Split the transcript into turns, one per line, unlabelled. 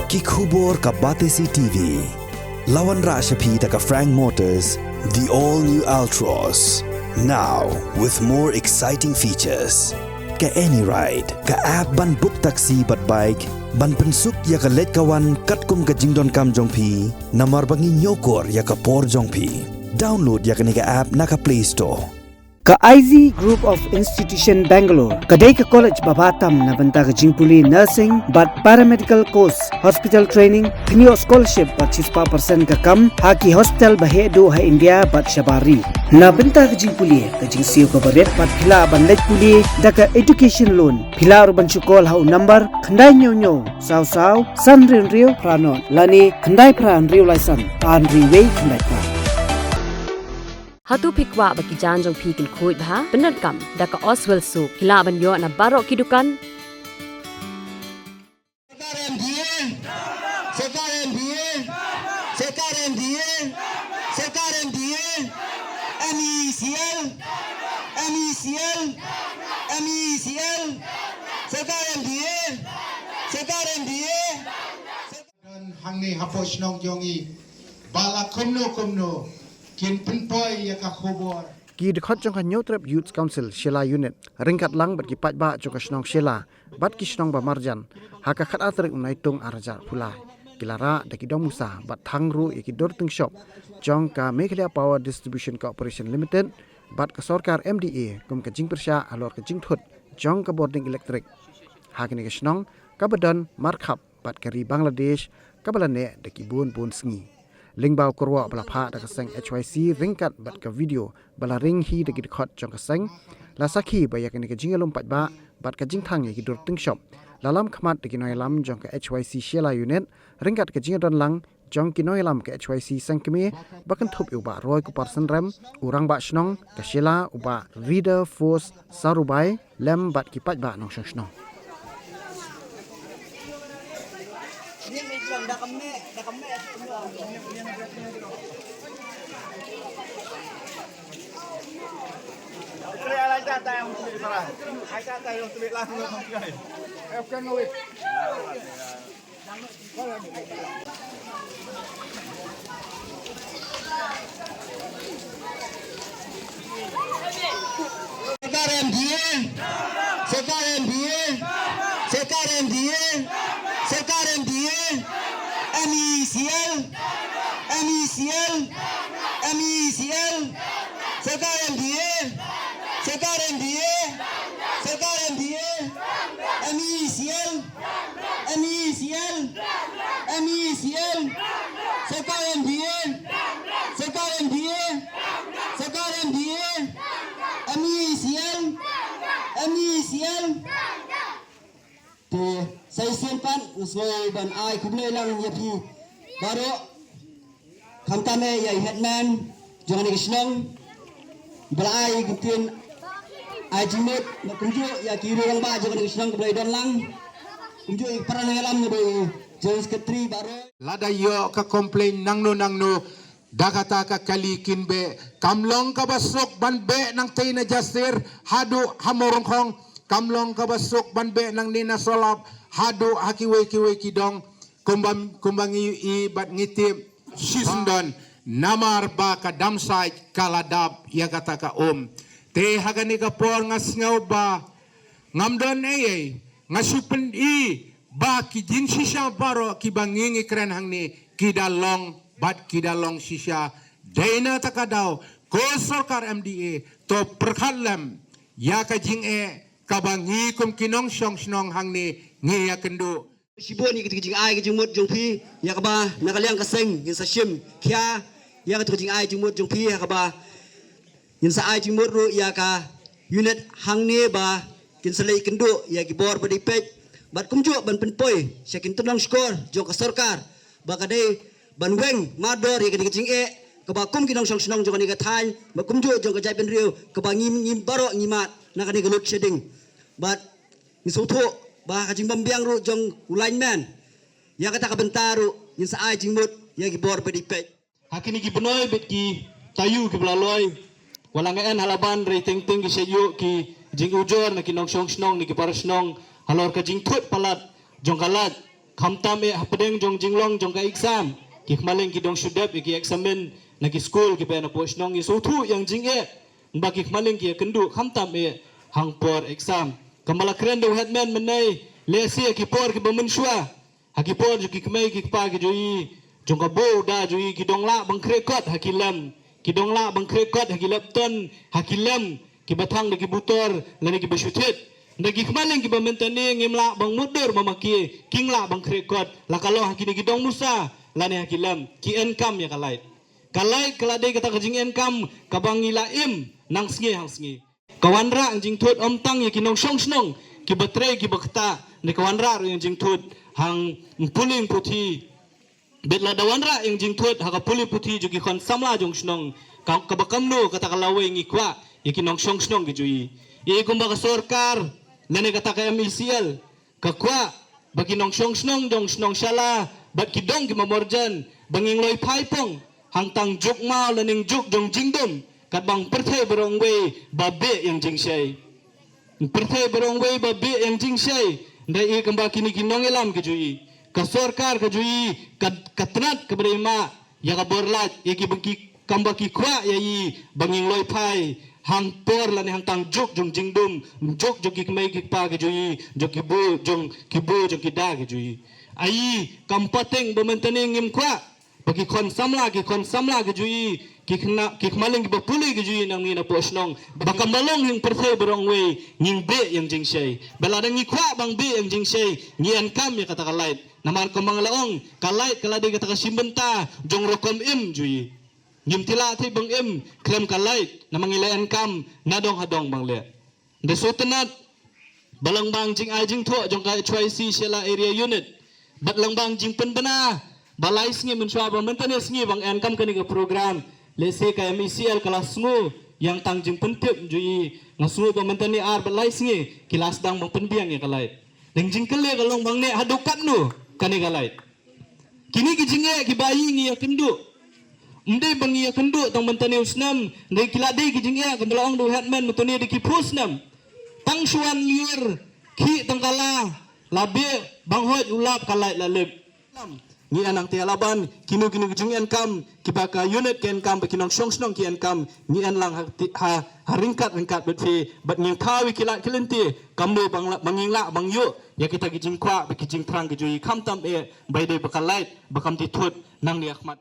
Kikubor ka Batesi TV. Lawan Rashapi taka Frank Motors, the all-new Altros. Now, with more exciting features. Ka any ride, ka app ban book taxi bat bike, ban pensuk ya ka let kawan katkum ka jingdon kam jongpi, namar bangi nyokor ya ka por jongpi. Download ya ka nika app naka Play Store.
Ka IZ Group of Institution Bangalore, kadai ka college babatam na banta ka jingpuli nursing but paramedical course, hospital training, thinyo scholarship but 6% ka kam, haki hospital bahedo ha India but shabari. Na banta ka jingpuli, ka jingsiyo ka baret but pila ban let puli, da ka education loan, pila urban chukol ha number, kandai nyo, saw, san rio pranon, lani kandai pran rio laisan, an riway kandai pran.
Hatu pikwa bagi janjong pikil kuit bah benar kam daka Oswell Soup hila banyo na barok kidukan
Hangni hapos nong jongi bala kumno Kin penpoy ya ka khobor
ki dekhot jong kan Trap Youth Council Shela Unit ringkat lang bat ki pat ba jong ka snong Shela bat ki snong ba marjan haka khat atrik unai tung arajar pulai kilara da ki dong musa bat thangru ki dor tung shop jong ka Meghalaya Power Distribution Corporation Limited bat ka sarkar MDA kum ka jing persya alor ka jing thut jong ka boarding electric hakini ka snong ka badan markhap bat kari Bangladesh ka balane da ki bun sngi Lingbau korwa bala pha da kaseng HYC ringkat bat ka video bala ring hi da gidkhot jong kaseng la sakhi ba yak ni ka jingalum pat ba bat ka jingthang ki dur ting shop lalam khmat da ki noi lam jong ka HYC Shela Unit ringkat ka jingadon lang jong ki noi lam ka HYC sangkme bakan thup uba roi ku parsen rem urang ba snong ka Shela uba reader force sarubai lem bat ki pat ba nong snong
Saya simpan usai ban ai kumle lang yapi baru kamtame ya headman jangan ikisnong belai gutin ajimut makunju ya kiri lang ba jangan ikisnong belai don lang kunju parang ngalam nebe jangan sekretari baru
lada yo ka complain nangno dagata ka kalikin be kamlong ka basok ban be nang taina jasir hadu hamorong khong kamlong ka basok ban be nang nina solap hadu hakiwe kidong kumbangi i bat ngitip sisundon namar ba ka damsai kaladab ya kata ka te hagani ka por ngas ngau ba ngamdon ngasupen i ba ki jin shisha baro ki bangingi kren hangni kidalong bat kidalong shisha daina takadaw ko sarkar MDA to perkhalam ya ka jing kabangi kum kinong snong hangni ngi ya kendo
Sibon ni keting ai ke jumut jongpi ya kaba nakaliang kaseng yin sa shim kya ya keting ai jumut jongpi ya kaba yin sa ai jumut ru ya ka unit hangni ba kin selai kendo ya ki bor badi pej bat kumju ban penpoi syakin tunang skor jong ka sarkar ba kadai ban weng mador ya keting kaba kum kinong snong jong ni ka than ba kumju jong ka jai ben riu kaba ngim baro ngimat nakani ka load shedding bat ni sotho bah kajing bambiang ru jong ulain man ya kata kabentaru yin sa ai jingmut ya ki bor pedipet
hakini ki benoy bet ki tayu ki blaloi walang en halaban re ting ki seyu ki jing ujor na ki nong snong ni ki par snong halor ka jing thut palat jong kalat kamtam hapadeng jong jinglong jong ka exam ki kmaling ki dong shudep ki examen na ki school ki pe na posh nong ki sotu yang jing ba ki kmaling ki kendu kamtam hang por exam kamala kren do headman menai lesi ki por ki bamenshwa haki por ki kmai ki pa ki joi jong ka bo da joi ki dong la bang krekot hakilam ki dong la bang krekot hakilap ton hakilam ki batang ki butor lani ki bashutit Nagi kemaling ki bamentani ngimla bang mudur mamaki kingla bang krekot la kalau hakini ki dong musa lani hakilam ki enkam ya kalait kalade kata kajing enkam kabang ilaim nang sngi hang sngi kawanra anjing thut omtang ya ki nong song snong ki batre ki bakta ni kawanra yang jing thut hang puling puthi betla dawanra yang jing thut haka puli puthi juki kon samla jong snong kabakamno kata kalawe ngikwa ya ki nong song snong ki jui ye kumba sorkar nene kata ka MCL kakwa bagi nong song snong dong snong shala bat kidong ki mamorjan banging loy paipong hang tang juk mau lening juk dong jingdom kat bang perthai berong we babe yang jingsai perthai berong we babe yang jingsai ndai e kamba kini kinong elam ke jui ka sarkar ke jui katnat ke berima ya ka borlat e ki bangki kamba ki kwa ya i banging loy pai hang por lani hang tang juk jong jingdum juk jong ki kmai ki pa ke jui jong ki bu jong ki da ke jui ai kampateng bementani ngim kwa bagi kon samla ke jui ki kmaling ki bapuli ke jui nang ngina posnong bakam balong hing perthai berong we nging be yang jingsai belada ngi kwa bang be yang jingsai ngian kam ya kata kalait naman komang laong kalait kalade kata kasimbenta jong rokom im jui Nyum tila ti bang im klem kalait na mangilayan kam nadong hadong bang le. De sotenat balang bang jing ai jing tho jong ka HYC Shela area unit. Bat lang bang jing penbena balai sngi menswa ba mentane sngi bang en kam kani ka program lese ka MECL kelas ngo yang tang jing pentip jui ngasu ba mentane ar balai sngi kilas dang bang penbiang ya kalait. Deng jing kele kalong bang ne hadukat nu kani kalait. Kini ki jinge ki bayi ngi ya kendu Mde bangi ya kendu tang mentani usnam de kila de ki jingya kendalaong do headman mutoni de ki pusnam tang suan liur ki tangkala labe bang hot ulap kalai laleb ni anang te laban kinu jingyan kam ki baka unit ken kam kinong song snong ki en kam ni an lang ha ringkat betfe bat nging kawi kila kilenti kamdo bangingla bang yu ya kita ki jingkwa ki jing trang ki jui kam tam e bai de bakalait bakam ti thut nang ni akhmat